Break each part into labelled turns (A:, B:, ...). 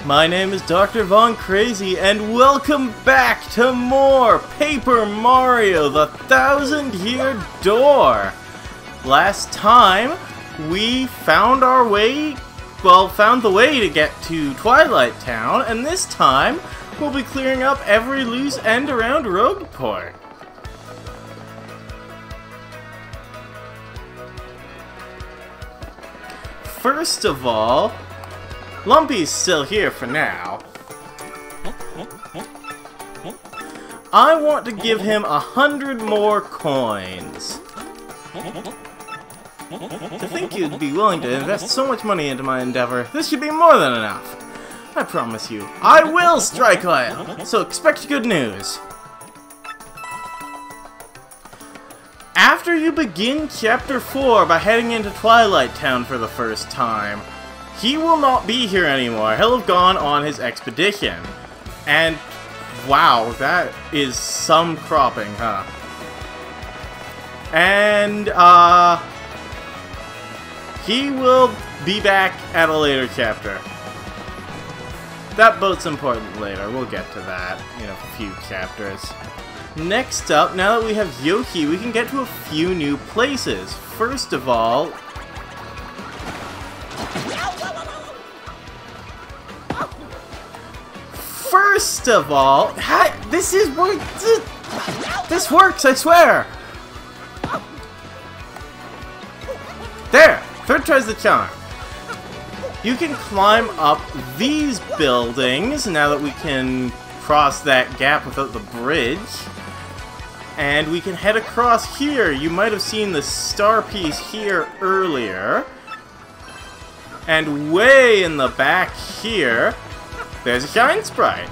A: My name is Dr. Von Crazy, and welcome back to more Paper Mario: The Thousand-Year Door! Last time, we found the way to get to Twilight Town, and this time, we'll be clearing up every loose end around Rougeport. First of all, Lumpy's still here for now. I want to give him 100 more coins. To think you'd be willing to invest so much money into my endeavor, this should be more than enough. I promise you, I will strike oil, so expect good news. After you begin Chapter 4 by heading into Twilight Town for the first time, he will not be here anymore. He'll have gone on his expedition. And, wow, that is some cropping, huh? And, he will be back at a later chapter. That boat's important later. We'll get to that in a few chapters. Next up, now that we have Yoshi, we can get to a few new places. First of all... this works, I swear! There! Third tries the charm. You can climb up these buildings, now that we can cross that gap without the bridge. And we can head across here. You might have seen the star piece here earlier. And way in the back here, there's a Shine Sprite.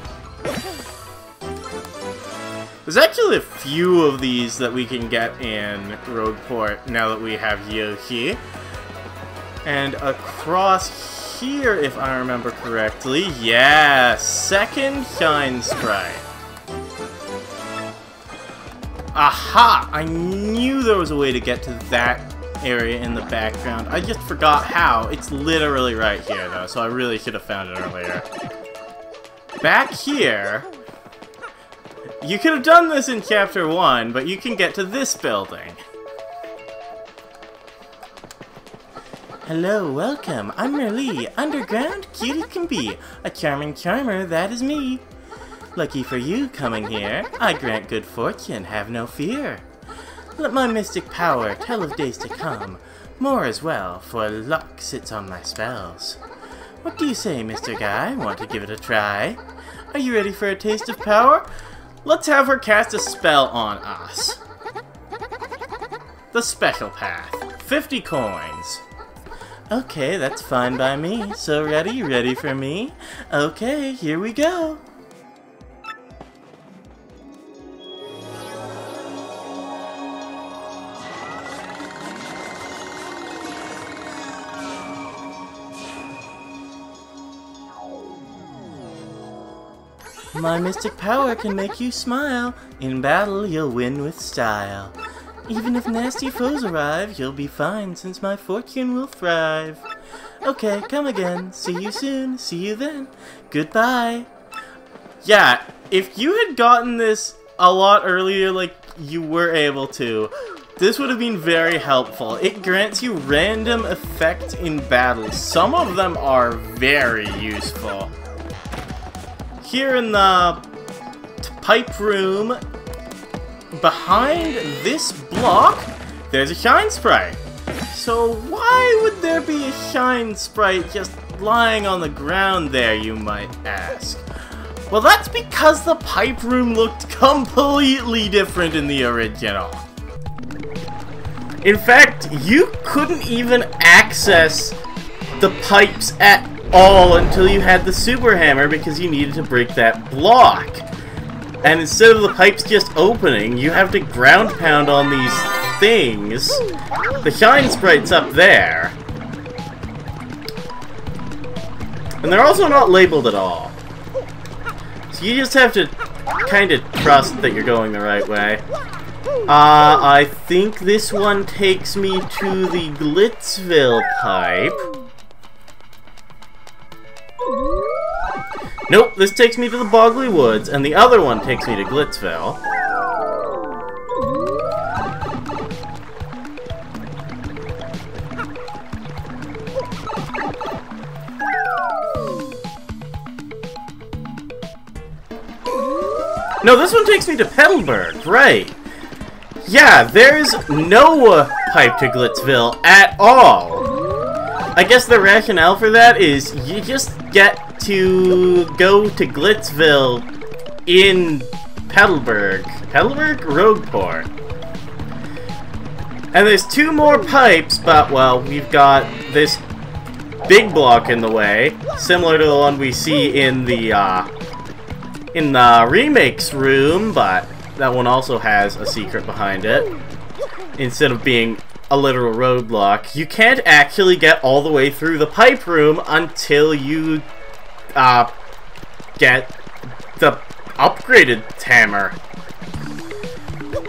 A: There's actually a few of these that we can get in Rougeport now that we have Yoshi. And across here, if I remember correctly, yeah, second Shine Sprite. Aha! I knew there was a way to get to that area in the background. I just forgot how. It's literally right here, though, so I really should have found it earlier. Back here, you could have done this in Chapter 1, but you can get to this building. Hello, welcome. I'm Merlee, underground, cute as can be. A charming charmer, that is me. Lucky for you coming here, I grant good fortune, have no fear. Let my mystic power tell of days to come, more as well, for luck sits on my spells. What do you say, Mr. Guy? Want to give it a try? Are you ready for a taste of power? Let's have her cast a spell on us. The Special Path. 50 coins. Okay, that's fine by me. So ready for me? Okay, here we go. My mystic power can make you smile. In battle, you'll win with style. Even if nasty foes arrive, you'll be fine since my fortune will thrive. Okay, come again. See you soon. See you then. Goodbye. Yeah, if you had gotten this a lot earlier like you were able to, this would have been very helpful. It grants you random effects in battle. Some of them are very useful. Here in the pipe room, behind this block, there's a Shine Sprite. So why would there be a Shine Sprite just lying on the ground there, you might ask? Well, that's because the pipe room looked completely different in the original. In fact, you couldn't even access the pipes at all until you had the super hammer because you needed to break that block. And instead of the pipes just opening, you have to ground pound on these things. The Shine Sprite's up there. And they're also not labeled at all. So you just have to kind of trust that you're going the right way. I think this one takes me to the Glitzville pipe. Nope, this takes me to the Boggly Woods, and the other one takes me to Glitzville. No, this one takes me to Petalburg, right. Yeah, there's no pipe to Glitzville at all. I guess the rationale for that is you just get to go to Glitzville in Petalburg. Petalburg? Rougeport. And there's 2 more pipes, but, well, we've got this big block in the way, similar to the one we see in the remakes room, but that one also has a secret behind it. Instead of being a literal roadblock, you can't actually get all the way through the pipe room until you get the upgraded hammer.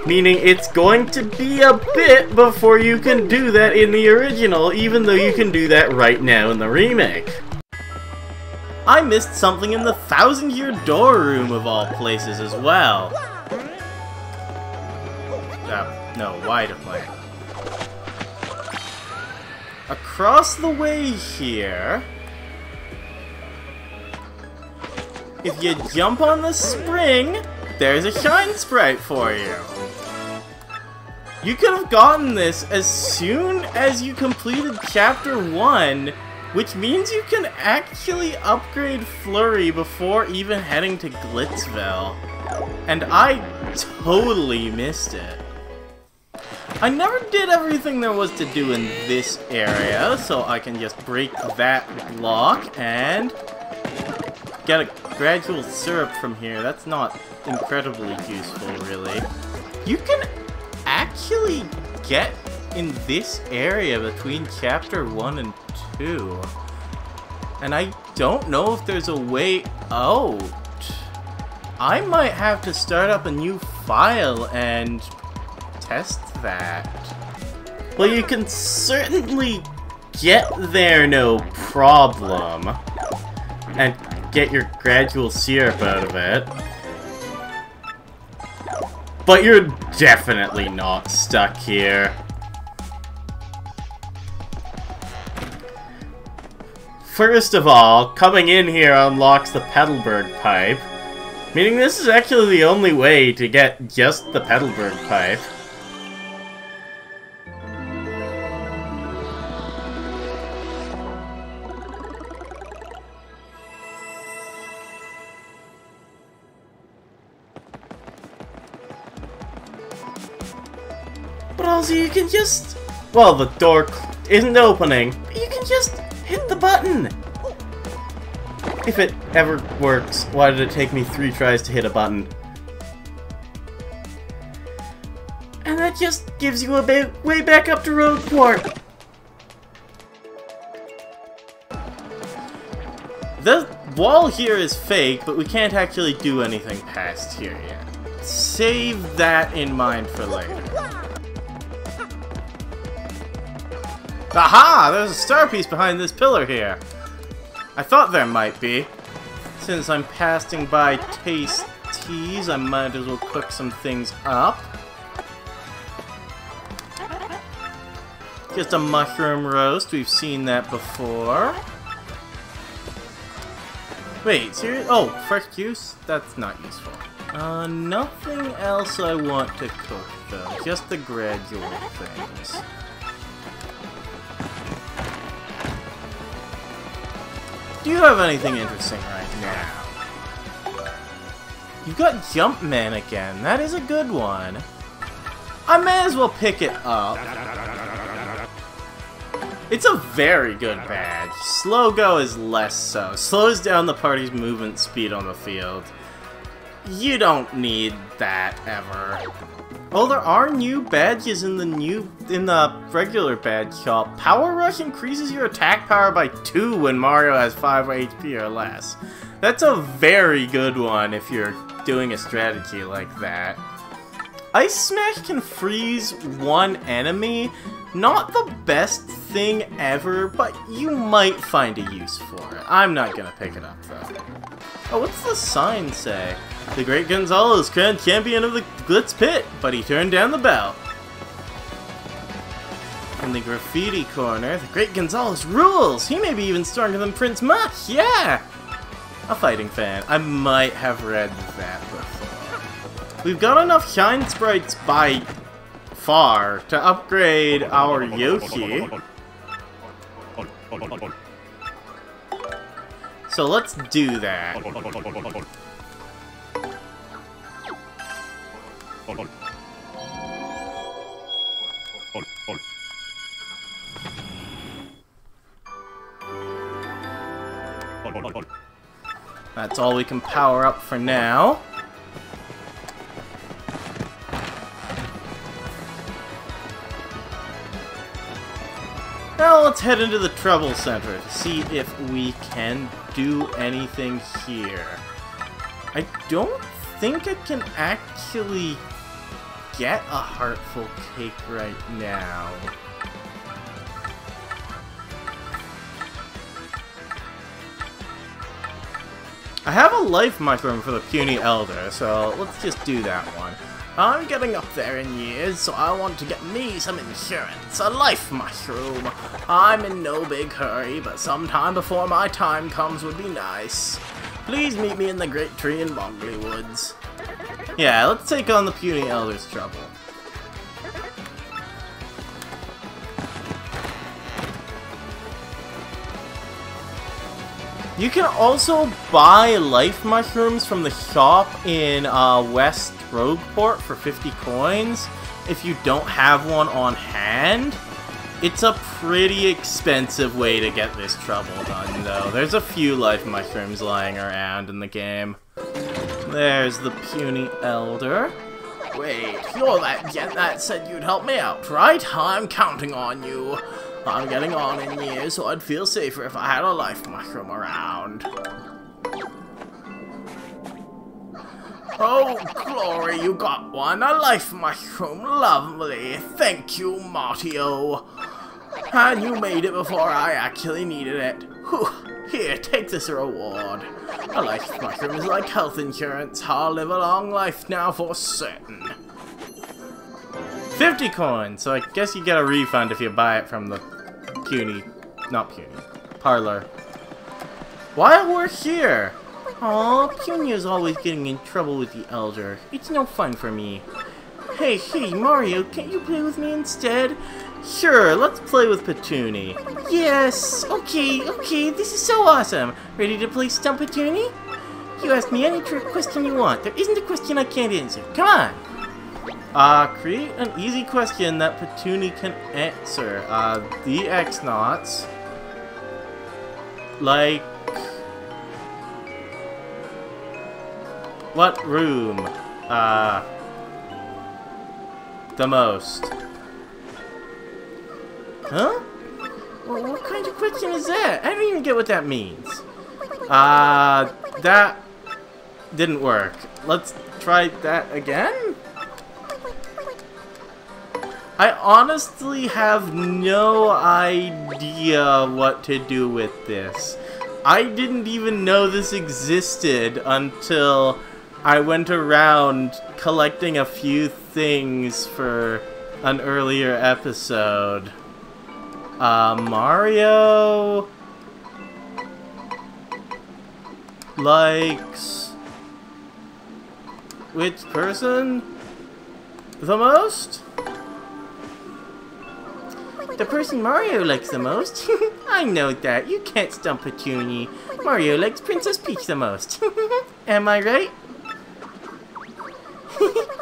A: Meaning it's going to be a bit before you can do that in the original, even though you can do that right now in the remake. I missed something in the 1000-year door room of all places as well. No, wide plane. Across the way here, if you jump on the spring, there's a shine sprite for you. You could have gotten this as soon as you completed Chapter 1, which means you can actually upgrade Flurry before even heading to Glitzville. And I totally missed it. I never did everything there was to do in this area, so I can just break that block and get a gradual syrup from here. That's not incredibly useful, really. You can actually get in this area between Chapter 1 and 2. And I don't know if there's a way out. I might have to start up a new file and test that. Well, you can certainly get there no problem. And get your gradual syrup out of it. But you're definitely not stuck here. First of all, coming in here unlocks the Petalburg pipe, meaning this is actually the only way to get just the Petalburg pipe. But also you can just... well, the door isn't opening, but you can just hit the button! If it ever works, why did it take me 3 tries to hit a button? And that just gives you a way back up to Rougeport! The wall here is fake, but we can't actually do anything past here yet. Save that in mind for later. Aha! There's a star piece behind this pillar here. I thought there might be. Since I'm passing by Tasties, I might as well cook some things up. Just a mushroom roast. We've seen that before. Wait, seriously? Oh, fresh juice? That's not useful. Nothing else I want to cook, though. Just the gradual things. Do you have anything interesting right now? You've got Jumpman again. That is a good one. I may as well pick it up. It's a very good badge. Slow Go is less so. Slows down the party's movement speed on the field. You don't need that ever. Oh, there are new badges in the regular badge shop. Power Rush increases your attack power by 2 when Mario has 5 HP or less. That's a very good one if you're doing a strategy like that. Ice Smash can freeze one enemy. Not the best thing ever, but you might find a use for it. I'm not gonna pick it up, though. Oh, what's the sign say? The Great Gonzalo is crowned champion of the Glitz Pit, but he turned down the belt. In the graffiti corner, the Great Gonzalez rules! He may be even stronger than Prince Muck, yeah! A fighting fan. I might have read that before. We've got enough Shine Sprites by far to upgrade our Yoshi. So let's do that. That's all we can power up for now. Now let's head into the Trouble Center to see if we can do anything here. I don't think I can actually get a Heartful Cake right now. I have a life mushroom for the Puny Elder, so let's just do that one. I'm getting up there in years, so I want to get me some insurance. A life mushroom. I'm in no big hurry, but sometime before my time comes would be nice. Please meet me in the Great Tree in Bongley Woods. Yeah, let's take on the Puny Elder's trouble. You can also buy life mushrooms from the shop in West Rougeport for 50 coins if you don't have one on hand. It's a pretty expensive way to get this trouble done, though. There's a few life mushrooms lying around in the game. There's the Puny Elder. Wait, you're that gent that said you'd help me out, right? I'm counting on you. I'm getting on in years, so I'd feel safer if I had a life mushroom around. Oh, glory, you got one. A life mushroom. Lovely. Thank you, Martio. And you made it before I actually needed it. Whew. Here, take this reward. A life mushroom is like health insurance. I'll live a long life now for certain. 50 coins, so I guess you get a refund if you buy it from the parlor. While we're here! Aw, Puny is always getting in trouble with the Elder. It's no fun for me. Hey, Mario, can't you play with me instead? Sure, let's play with Petunie. Yes, okay, this is so awesome. Ready to play Stump Petunie? You ask me any trick question you want. There isn't a question I can't answer. Come on! Create an easy question that Petunie can answer. The X-Naughts. Like... what room? The most. Huh? Well, what kind of question is that? I don't even get what that means. That didn't work. Let's try that again? I honestly have no idea what to do with this. I didn't even know this existed until I went around collecting a few things for an earlier episode. Mario likes which person the most? The person Mario likes the most? I know that. You can't stump Petunie. Mario likes Princess Peach the most. Am I right?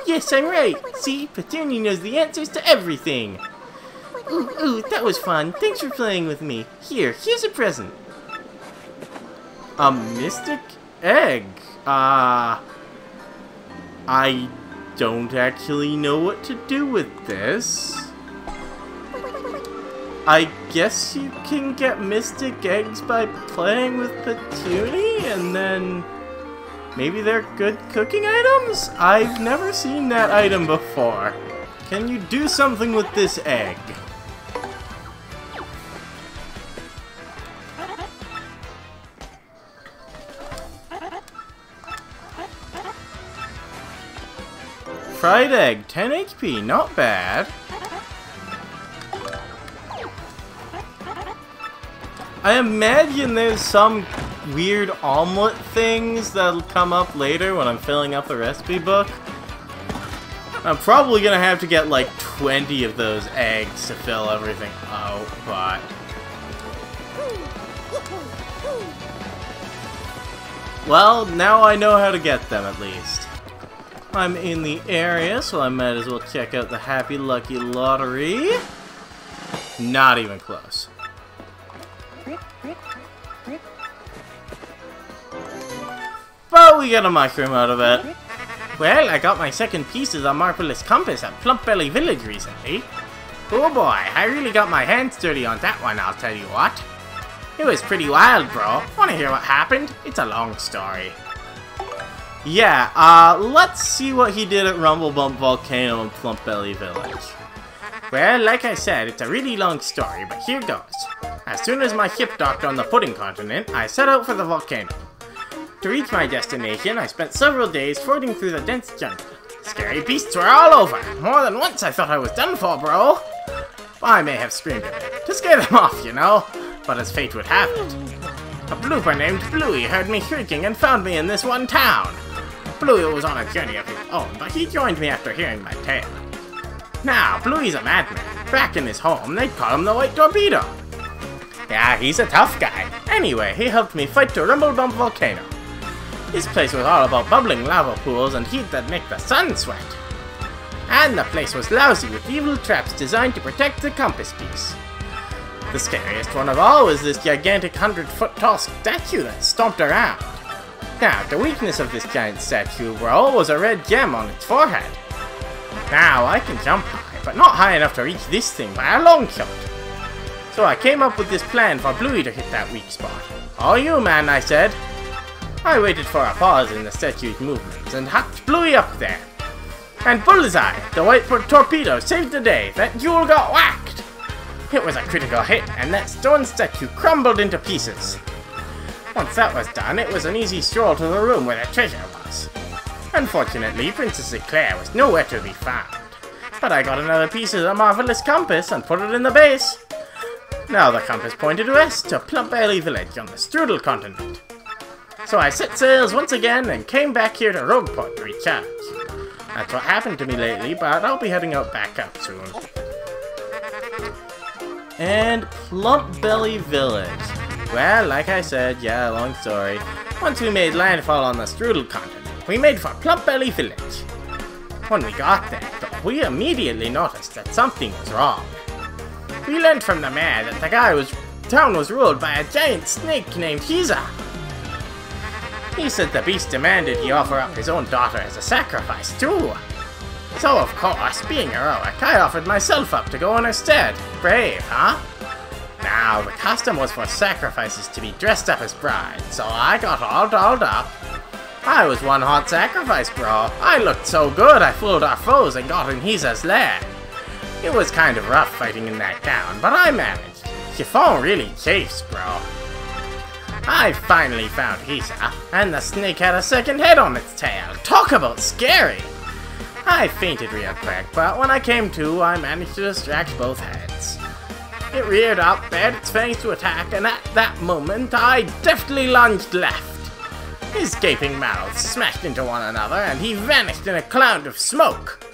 A: Yes, I'm right. See, Petunie knows the answers to everything. Ooh, that was fun. Thanks for playing with me. Here's a present. A mystic egg. I don't actually know what to do with this. I guess you can get mystic eggs by playing with Petunie, and then Maybe they're good cooking items? I've never seen that item before. Can you do something with this egg? Fried egg, 10 HP, not bad. I imagine there's some weird omelet things that'll come up later when I'm filling up the recipe book. I'm probably gonna have to get like 20 of those eggs to fill everything out, but... well, now I know how to get them at least. I'm in the area, so I might as well check out the Happy Lucky Lottery. Not even close. But we got a mushroom out of it. Well, I got my second piece of the Marvelous Compass at Plump Belly Village recently. Oh boy, I really got my hands dirty on that one, I'll tell you what. It was pretty wild, bro. Wanna hear what happened? It's a long story. Yeah, let's see what he did at Rumblebump Volcano in Plump Belly Village. Well, like I said, it's a really long story, but here goes. As soon as my ship docked on the Pudding Continent, I set out for the volcano. To reach my destination, I spent several days floating through the dense jungle. Scary beasts were all over. More than once I thought I was done for, bro. I may have screamed a bit, to scare them off, you know. But as fate would have it, a blooper named Bluey heard me shrieking and found me in this one town. Bluey was on a journey of his own, but he joined me after hearing my tale. Now, Bluey's a madman. Back in his home, they'd call him the White Torpedo. Yeah, he's a tough guy. Anyway, he helped me fight the Rumblebump Volcano. This place was all about bubbling lava pools and heat that make the sun sweat. And the place was lousy with evil traps designed to protect the compass piece. The scariest one of all was this gigantic 100-foot tall statue that stomped around. Now, the weakness of this giant statue, bro, was a red gem on its forehead. Now, I can jump high, but not high enough to reach this thing by a long shot. So I came up with this plan for Bluey to hit that weak spot. All you, man, I said. I waited for a pause in the statue's movements and hopped Bluey up there. And bullseye, the White Torpedo saved the day. That jewel got whacked. It was a critical hit, and that stone statue crumbled into pieces. Once that was done, it was an easy stroll to the room where the treasure was. Unfortunately, Princess Eclair was nowhere to be found. But I got another piece of the Marvelous Compass and put it in the base. Now the compass pointed west to Plump Belly Village on the Strudel continent. So I set sails once again and came back here to Rougeport to recharge. That's what happened to me lately, but I'll be heading back out soon. And Plump Belly Village. Well, like I said, yeah, long story. Once we made landfall on the Strudel continent, we made for Plump Belly Village. When we got there, though, we immediately noticed that something was wrong. We learned from the mayor that the town was ruled by a giant snake named Hiza. He said the beast demanded he offer up his own daughter as a sacrifice, too. So, of course, being heroic, I offered myself up to go in her stead. Brave, huh? Now, the custom was for sacrifices to be dressed up as brides, so I got all dolled up. I was one hot sacrifice, bro. I looked so good I fooled our foes and got in Hiza's lair. It was kind of rough fighting in that town, but I managed. Chiffon really chafes, bro. I finally found Hiza, and the snake had a second head on its tail. Talk about scary! I fainted real quick, but when I came to, I managed to distract both heads. It reared up, bared its fangs to attack, and at that moment, I deftly lunged left. His gaping mouths smashed into one another, and he vanished in a cloud of smoke.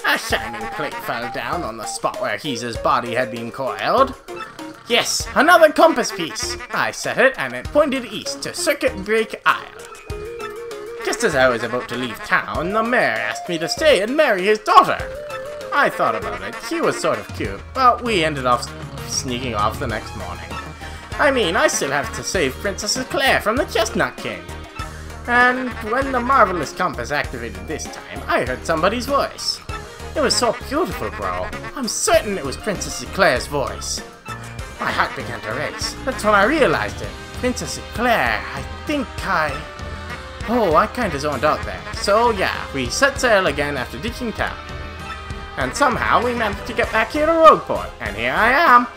A: A shining plate fell down on the spot where Hiza's body had been coiled. Yes, another compass piece! I set it, and it pointed east to Circuit Break Isle. Just as I was about to leave town, the mayor asked me to stay and marry his daughter. I thought about it. She was sort of cute, but we ended up sneaking off the next morning. I mean, I still have to save Princess Eclair from the Chestnut King. And when the Marvelous Compass activated this time, I heard somebody's voice. It was so beautiful, bro. I'm certain it was Princess Eclair's voice. My heart began to race. That's when I realized it. Princess Eclair, I think Oh, I kinda zoned out there. So yeah, we set sail again after ditching town. And somehow we managed to get back here to Rougeport, and here I am!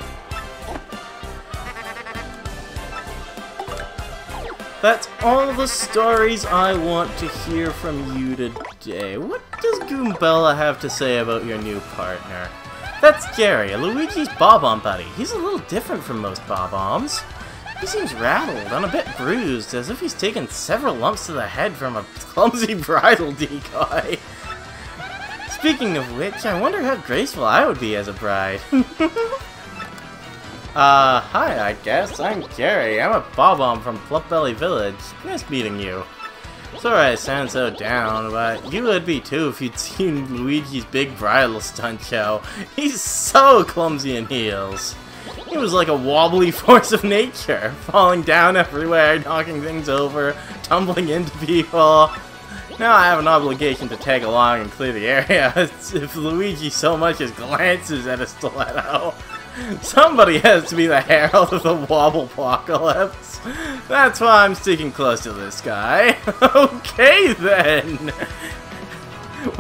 A: That's all the stories I want to hear from you today. What does Goombella have to say about your new partner? That's Gary, Luigi's Bob-omb buddy. He's a little different from most Bob-ombs. He seems rattled and a bit bruised, as if he's taken several lumps to the head from a clumsy bridal decoy. Speaking of which, I wonder how graceful I would be as a bride. Hi, I guess. I'm Gary. I'm a Bob-omb from Plumpbelly Village. Nice meeting you. Sorry I sound so down, but you would be too if you'd seen Luigi's big bridal stunt show. He's so clumsy in heels. He was like a wobbly force of nature, falling down everywhere, knocking things over, tumbling into people. Now I have an obligation to tag along and clear the area if Luigi so much as glances at a stiletto. Somebody has to be the herald of the wobble-pocalypse. That's why I'm sticking close to this guy. Okay then.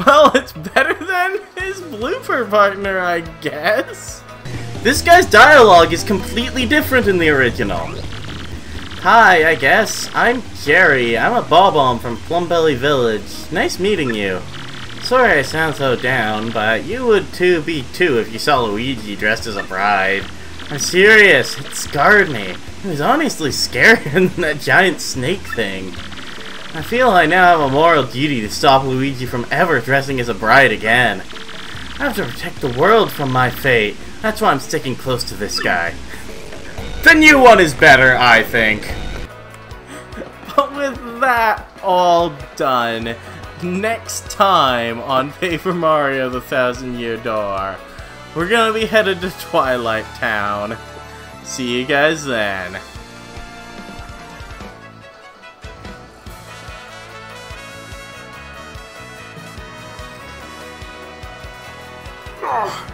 A: Well, it's better than his blooper partner, I guess. This guy's dialogue is completely different in the original. Hi, I guess. I'm Jerry. I'm a Bob-omb from Plumbelly Village. Nice meeting you. Sorry I sound so down, but you would be too if you saw Luigi dressed as a bride. I'm serious, it scarred me. It was honestly scarier than that giant snake thing. I feel I now have a moral duty to stop Luigi from ever dressing as a bride again. I have to protect the world from my fate. That's why I'm sticking close to this guy. The new one is better, I think. But with that all done, next time on Paper Mario: The Thousand-Year Door, we're gonna be headed to Twilight Town. See you guys then. Oh.